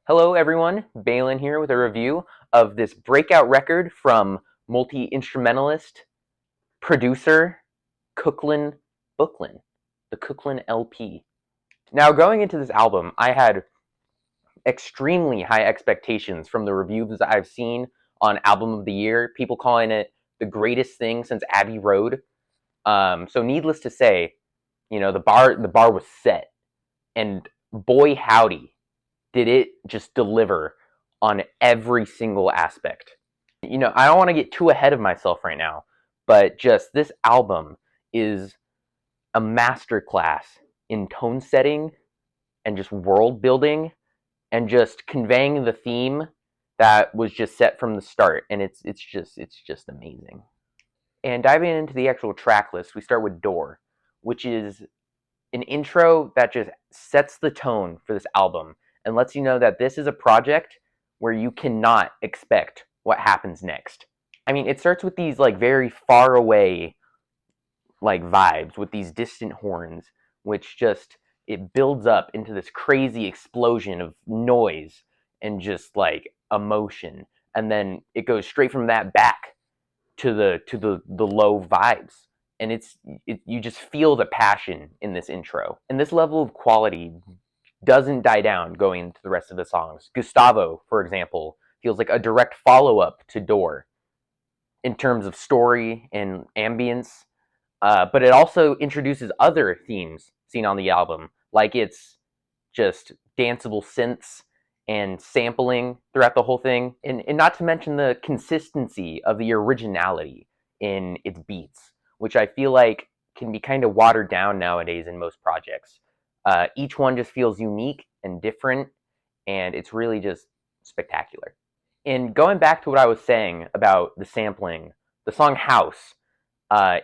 Hello everyone, Balin here with a review of this breakout record from multi-instrumentalist, producer, Cooklin Booklin, the Cooklin LP. Now going into this album, I had extremely high expectations from the reviews I've seen on Album of the Year, people calling it the greatest thing since Abbey Road. So needless to say, the bar was set, and boy howdy, did it just deliver on every single aspect. I don't want to get too ahead of myself right now, but just this album is a masterclass in tone setting and just world building and just conveying the theme that was just set from the start, and it's just amazing. And diving into the actual track list, we start with Door, which is an intro that just sets the tone for this album and lets you know that this is a project where you cannot expect what happens next. I mean, it starts with these like very far away like vibes with these distant horns, which just it builds up into this crazy explosion of noise and just like emotion, and then it goes straight from that back to the low vibes, and you just feel the passion in this intro, and this level of quality doesn't die down going into the rest of the songs. Gustavo, for example, feels like a direct follow-up to Door in terms of story and ambience, but it also introduces other themes seen on the album, like its just danceable synths and sampling throughout the whole thing, and not to mention the consistency of the originality in its beats, which I feel like can be kind of watered down nowadays in most projects. Each one just feels unique and different, and it's really just spectacular. And going back to what I was saying about the sampling, the song House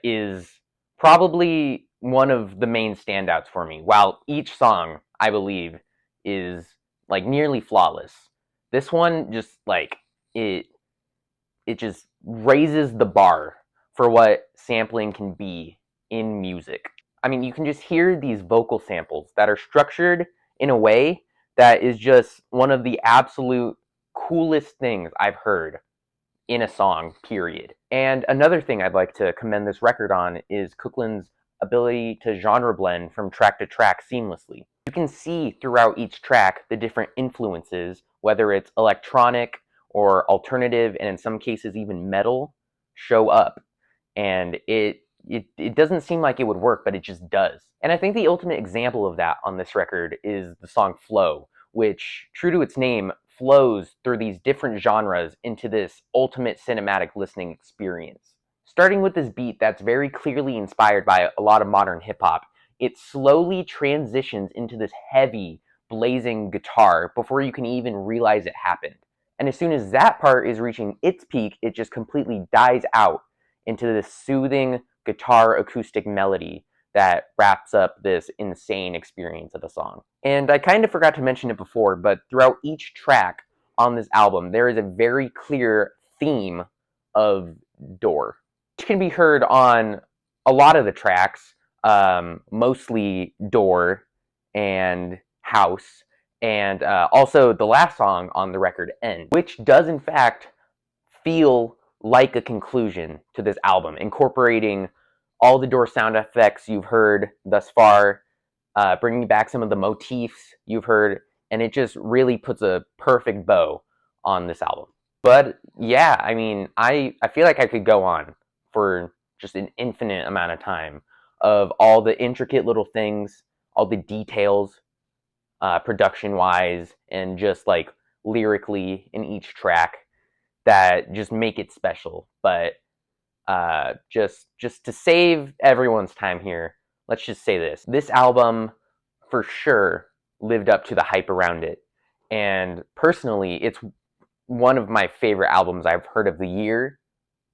is probably one of the main standouts for me. While each song, I believe, is like nearly flawless, this one just like it just raises the bar for what sampling can be in music. I mean, you can just hear these vocal samples that are structured in a way that is just one of the absolute coolest things I've heard in a song, period. And another thing I'd like to commend this record on is Cooklin's ability to genre blend from track to track seamlessly. You can see throughout each track the different influences, whether it's electronic or alternative, and in some cases even metal, show up. And it doesn't seem like it would work, but it just does. And I think the ultimate example of that on this record is the song Flow, which, true to its name, flows through these different genres into this ultimate cinematic listening experience. Starting with this beat that's very clearly inspired by a lot of modern hip-hop, it slowly transitions into this heavy, blazing guitar before you can even realize it happened. And as soon as that part is reaching its peak, it just completely dies out into this soothing guitar acoustic melody that wraps up this insane experience of a song. And I kind of forgot to mention it before, but throughout each track on this album, there is a very clear theme of Door, which can be heard on a lot of the tracks, mostly Door and House, and also the last song on the record, End, which does in fact feel like a conclusion to this album, incorporating all the Door sound effects you've heard thus far, bringing back some of the motifs you've heard, and it just really puts a perfect bow on this album. But yeah, I mean, I feel like I could go on for just an infinite amount of time of all the intricate little things, all the details, production-wise, and just like lyrically in each track that just make it special. But just to save everyone's time here, let's just say this album for sure lived up to the hype around it, and personally it's one of my favorite albums I've heard of the year,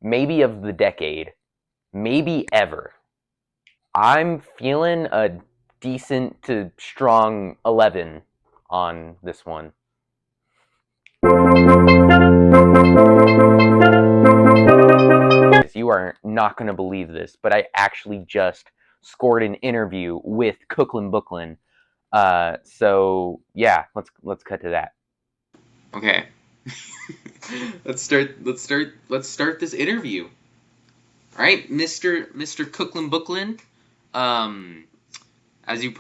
maybe of the decade, maybe ever. I'm feeling a decent to strong 11 on this one. You are not going to believe this, but I actually just scored an interview with Cooklin Booklin. So yeah, let's cut to that. Okay. Let's start this interview. All right, Mr. Cooklin Booklin. As you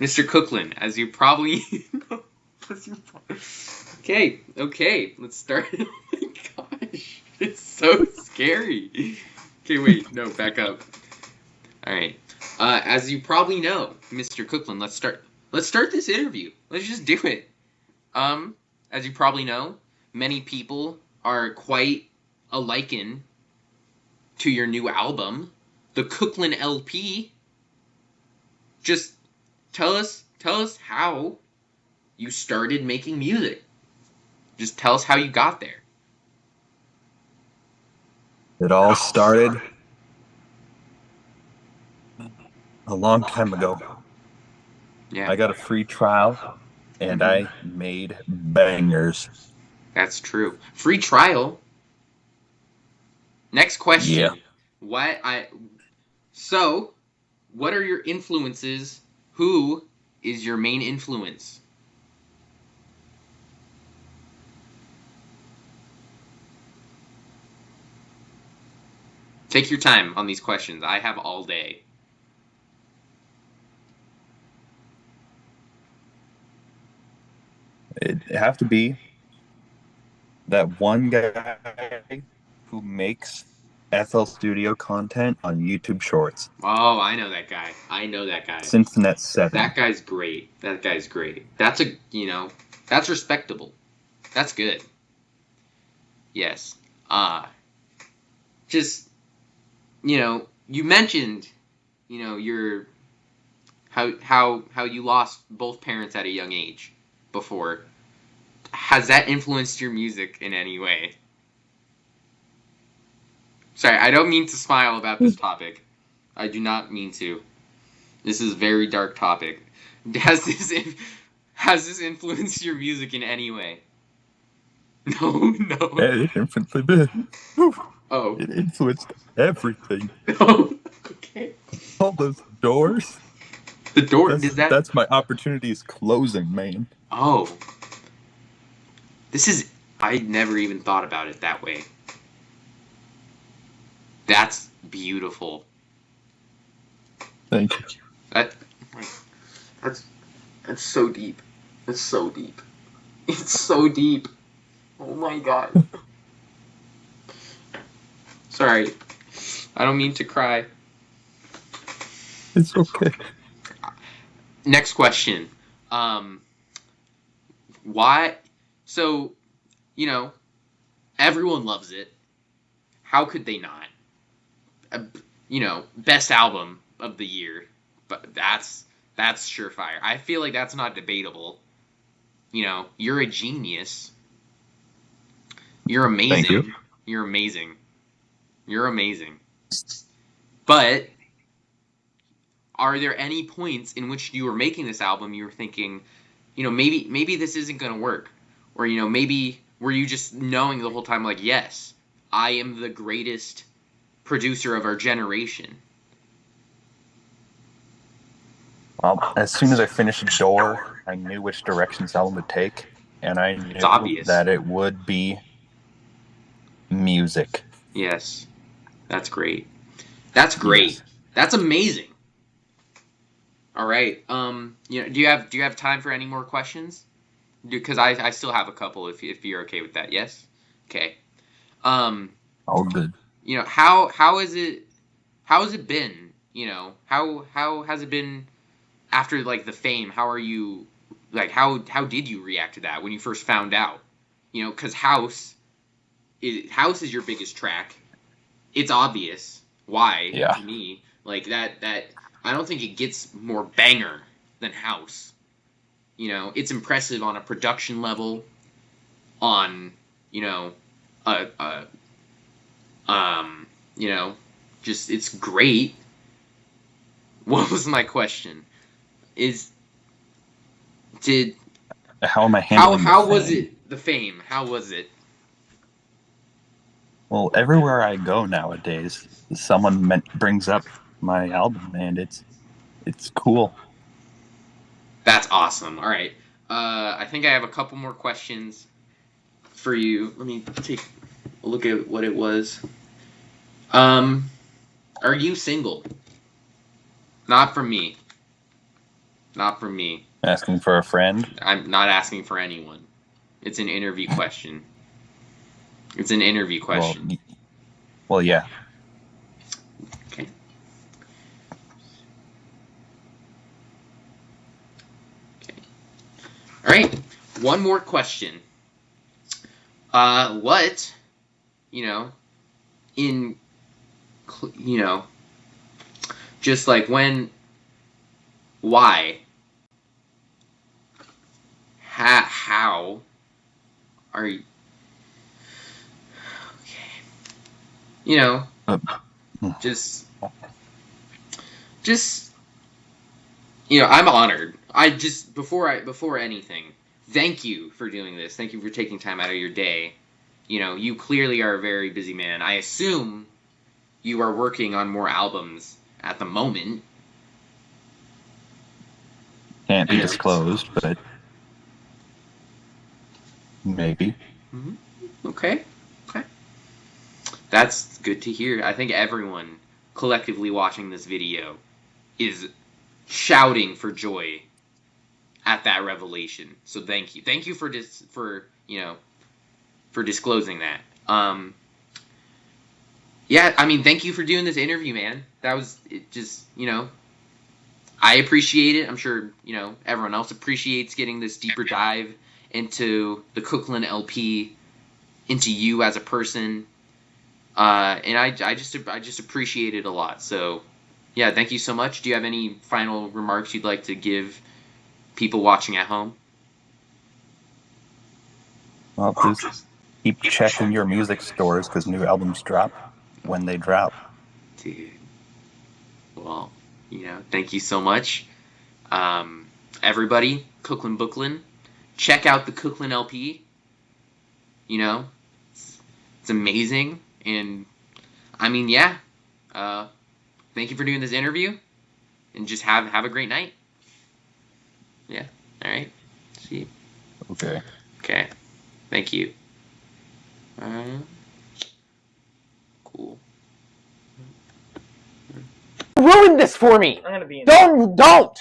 Mr. Cooklin, as you probably Okay, let's start. Oh my gosh. It's so scary. Okay, wait, no, back up. All right. As you probably know, Mr. Cooklin, let's start this interview. Let's just do it. As you probably know, many people are quite a liken to your new album, the Cooklin LP. Just tell us how you started making music. Just tell us how you got there. It all started a long time ago. Yeah. I got a free trial and I made bangers. That's true. Free trial. Next Yeah. question. So, what are your influences? Who is your main influence? Take your time on these questions. I have all day. It'd have to be that one guy who makes FL Studio content on YouTube Shorts. Oh, I know that guy. I know that guy. Cincinnati 7. That guy's great. That guy's great. That's that's respectable. That's good. Yes. Just, you mentioned, your how you lost both parents at a young age before. Has that influenced your music in any way? Sorry, I don't mean to smile about this topic. I do not mean to. This is a very dark topic. Has this influenced your music in any way? No, no. It influenced, Oh. it influenced everything. No. Okay. All those doors. The door is that. That's my opportunities closing, man. Oh. I never even thought about it that way. That's beautiful. Thank you. That's so deep. It's so deep. It's so deep. Oh my god. Sorry. I don't mean to cry. It's okay. Next question. Why? So, everyone loves it. How could they not? Best album of the year. But that's surefire. I feel like that's not debatable. You're a genius. You're amazing. Thank you. You're amazing. You're amazing. But are there any points in which you were making this album you were thinking, maybe this isn't going to work? Or, maybe were you just knowing the whole time, like, yes, I am the greatest producer of our generation? Well, as soon as I finished Door, I knew which direction this album would take, and I knew It's obvious that it would be music. Yes. That's great. That's great. Yes. That's amazing. All right. Do you have time for any more questions? Because I still have a couple if you're okay with that. Yes. Okay. All good. How has it been? How has it been after like the fame? How are you how did you react to that when you first found out? Because House is your biggest track. It's obvious why to me. Like that I don't think it gets more banger than House. It's impressive on a production level, on, just it's great. What was my question? How am I handling how the was fame? it the fame? How was it? Well, everywhere I go nowadays, someone brings up my album, and it's cool. That's awesome. All right. I think I have a couple more questions for you. Let me take a look at what it was. Are you single? Not from me. Not from me. Asking for a friend? I'm not asking for anyone. It's an interview question. It's an interview question. Well, yeah. Okay. Okay. All right. One more question. What, you know, in, you know, just like when, why, how are you, okay, you know, just, I'm honored. Before anything, thank you for doing this. Thank you for taking time out of your day. You clearly are a very busy man. I assume you are working on more albums at the moment. Can't be disclosed, but maybe. Mm-hmm. Okay. That's good to hear. I think everyone collectively watching this video is shouting for joy at that revelation. So thank you. Thank you for disclosing that. Yeah, I mean, thank you for doing this interview, man. That was I appreciate it. I'm sure, everyone else appreciates getting this deeper dive into the Cooklin LP, into you as a person. And I just appreciate it a lot. So, yeah, thank you so much. Do you have any final remarks you'd like to give people watching at home? Well, just keep checking your music stores because new albums drop when they drop. Dude, well, thank you so much. Everybody, Cooklin Booklin, check out the Cooklin LP. It's amazing. And, I mean, yeah. Thank you for doing this interview. And just have a great night. Yeah. All right. See you. Okay. Okay. Thank you. Cool. You ruined this for me. I'm gonna be in. Don't.